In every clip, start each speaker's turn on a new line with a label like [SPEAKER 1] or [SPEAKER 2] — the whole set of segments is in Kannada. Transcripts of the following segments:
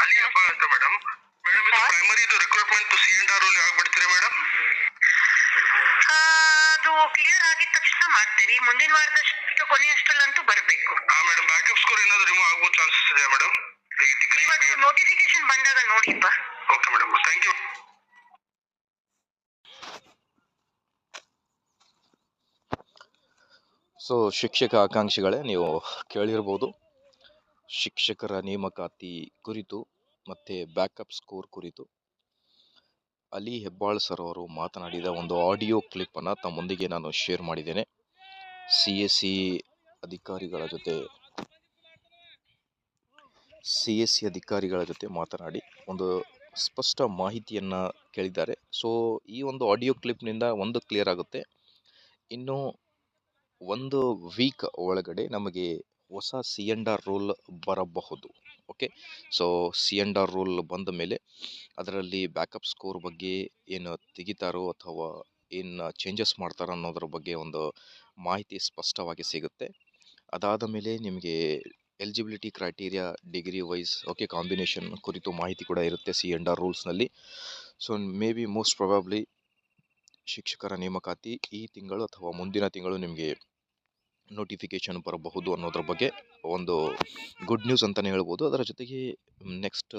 [SPEAKER 1] ಅಲಿಯಪ್ಪ ಅಂತ ಮೇಡಮ್. ಮೇಡಮ್ ಇದು ಪ್ರೈಮರಿದು ರಿಕ್ರೂಟ್ಮೆಂಟ್ C&R ರೋಲ್ ಯಾವಾಗ ಬಿಡ್ತೀರಾ ಮೇಡಮ್?
[SPEAKER 2] ಅದು ಕ್ಲಿಯರ್ ಆಗಿದ ತಕ್ಷಣ ಮಾಡ್ತೀರಿ. ಮುಂದಿನ ವಾರದಷ್ಟು ಕೊನೆಯಷ್ಟರಲ್ಲಂತೂ ಬರಬೇಕು.
[SPEAKER 1] ಮೇಡಮ್ ಬ್ಯಾಕಪ್ ಸ್ಕೋರ್ ಏನಾದ್ರು ರಿಮೂವ್ ಆಗೋ ಚಾನ್ಸಸ್ ಇದೆಯಾ ಮೇಡಮ್?
[SPEAKER 2] ನೋಟಿಫಿಕೇಶನ್ ಬಂದಾಗ ನೋಡಿಪ್ಪ.
[SPEAKER 1] Okay madam, thank you.
[SPEAKER 3] So ಶಿಕ್ಷಕ ಆಕಾಂಕ್ಷಿಗಳೇ, ನೀವು ಕೇಳಿರ್ಬೋದು ಶಿಕ್ಷಕರ ನೇಮಕಾತಿ ಕುರಿತು ಮತ್ತು ಬ್ಯಾಕಪ್ ಸ್ಕೋರ್ ಕುರಿತು ಅಲಿ ಹೆಬ್ಬಾಳ್ ಸರ್ ಅವರು ಮಾತನಾಡಿದ ಒಂದು ಆಡಿಯೋ ಕ್ಲಿಪ್ಪನ್ನು ತಮ್ಮೊಂದಿಗೆ ನಾನು ಶೇರ್ ಮಾಡಿದ್ದೇನೆ. CSC ಅಧಿಕಾರಿಗಳ ಜೊತೆ ಮಾತನಾಡಿ ಒಂದು ಸ್ಪಷ್ಟ ಮಾಹಿತಿಯನ್ನು ಕೇಳಿದ್ದಾರೆ. ಸೊ ಈ ಒಂದು ಆಡಿಯೋ ಕ್ಲಿಪ್ನಿಂದ ಒಂದು ಕ್ಲಿಯರ್ ಆಗುತ್ತೆ, ಇನ್ನು ಒಂದು ವೀಕ್ ಒಳಗಡೆ ನಮಗೆ ಹೊಸ C&R ರೋಲ್ ಬರಬಹುದು. ಓಕೆ, ಸೊ C&R ರೋಲ್ ಬಂದ ಮೇಲೆ ಅದರಲ್ಲಿ ಬ್ಯಾಕಪ್ ಸ್ಕೋರ್ ಬಗ್ಗೆ ಏನು ತೆಗಿತಾರೋ ಅಥವಾ ಏನು ಚೇಂಜಸ್ ಮಾಡ್ತಾರೋ ಅನ್ನೋದ್ರ ಬಗ್ಗೆ ಒಂದು ಮಾಹಿತಿ ಸ್ಪಷ್ಟವಾಗಿ ಸಿಗುತ್ತೆ. ಅದಾದ ಮೇಲೆ ನಿಮಗೆ eligibility criteria degree wise okay combination ಕುರಿತು ಮಾಹಿತಿ ಕೂಡ ಇರುತ್ತೆ C&R ರೂಲ್ಸ್ನಲ್ಲಿ. So maybe most probably ಶಿಕ್ಷಕರ ನೇಮಕಾತಿ ಈ ತಿಂಗಳು ಅಥವಾ ಮುಂದಿನ ತಿಂಗಳು ನಿಮಗೆ ನೋಟಿಫಿಕೇಷನ್ ಬರಬಹುದು ಅನ್ನೋದ್ರ ಬಗ್ಗೆ ಒಂದು ಗುಡ್ ನ್ಯೂಸ್ ಅಂತಲೇ ಹೇಳ್ಬೋದು. ಅದರ ಜೊತೆಗೆ ನೆಕ್ಸ್ಟ್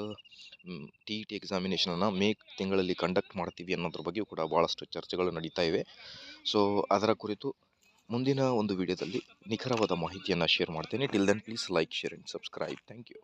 [SPEAKER 3] TET ಎಕ್ಸಾಮಿನೇಷನನ್ನು ಮೇ ತಿಂಗಳಲ್ಲಿ ಕಂಡಕ್ಟ್ ಮಾಡ್ತೀವಿ ಅನ್ನೋದ್ರ ಬಗ್ಗೆ ಕೂಡ ಭಾಳಷ್ಟು ಚರ್ಚೆಗಳು ನಡೀತಾ ಇವೆ. ಸೊ ಅದರ ಕುರಿತು ಮುಂದಿನ ಒಂದು ವಿಡಿಯೋದಲ್ಲಿ ನಿಖರವಾದ ಮಾಹಿತಿಯನ್ನು ಶೇರ್ ಮಾಡ್ತೇನೆ. Till then please like, share and subscribe. Thank you.